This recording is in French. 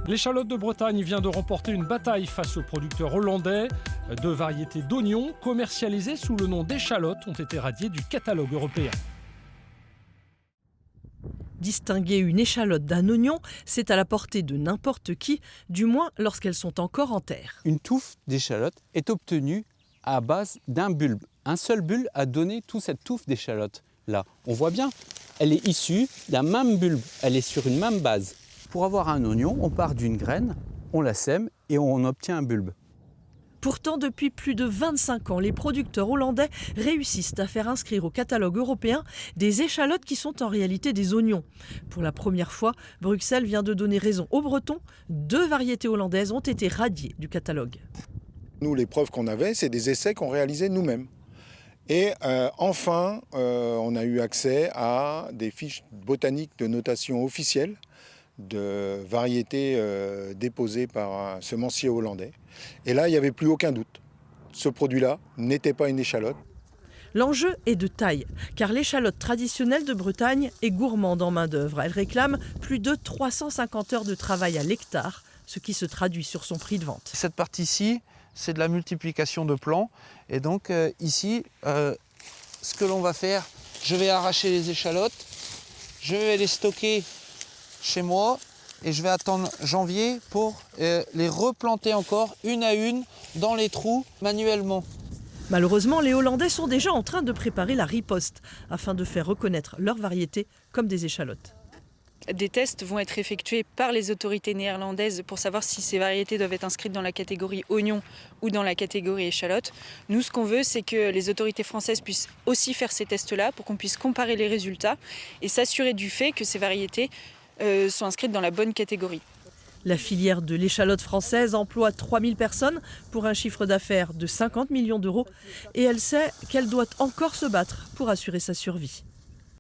L'échalote de Bretagne vient de remporter une bataille face aux producteurs hollandais. Deux variétés d'oignons commercialisées sous le nom d'échalote ont été radiées du catalogue européen. Distinguer une échalote d'un oignon, c'est à la portée de n'importe qui, du moins lorsqu'elles sont encore en terre. Une touffe d'échalote est obtenue à base d'un bulbe. Un seul bulbe a donné toute cette touffe d'échalote. Là, on voit bien, elle est issue d'un même bulbe, elle est sur une même base. Pour avoir un oignon, on part d'une graine, on la sème et on obtient un bulbe. Pourtant, depuis plus de 25 ans, les producteurs hollandais réussissent à faire inscrire au catalogue européen des échalotes qui sont en réalité des oignons. Pour la première fois, Bruxelles vient de donner raison aux Bretons. Deux variétés hollandaises ont été radiées du catalogue. Nous, les preuves qu'on avait, c'est des essais qu'on réalisait nous-mêmes. Et enfin, on a eu accès à des fiches botaniques de notation officielle de variétés déposées par un semencier hollandais. Et là, il n'y avait plus aucun doute. Ce produit-là n'était pas une échalote. L'enjeu est de taille, car l'échalote traditionnelle de Bretagne est gourmande en main-d'œuvre. Elle réclame plus de 350 heures de travail à l'hectare, ce qui se traduit sur son prix de vente. Cette partie-ci, c'est de la multiplication de plants. Et donc ici, ce que l'on va faire, je vais arracher les échalotes, je vais les stocker chez moi et je vais attendre janvier pour les replanter encore une à une dans les trous manuellement. Malheureusement, les Hollandais sont déjà en train de préparer la riposte afin de faire reconnaître leurs variétés comme des échalotes. Des tests vont être effectués par les autorités néerlandaises pour savoir si ces variétés doivent être inscrites dans la catégorie oignon ou dans la catégorie échalote. Nous, ce qu'on veut, c'est que les autorités françaises puissent aussi faire ces tests-là pour qu'on puisse comparer les résultats et s'assurer du fait que ces variétés sont inscrites dans la bonne catégorie. La filière de l'échalote française emploie 3000 personnes pour un chiffre d'affaires de 50 millions d'euros et elle sait qu'elle doit encore se battre pour assurer sa survie.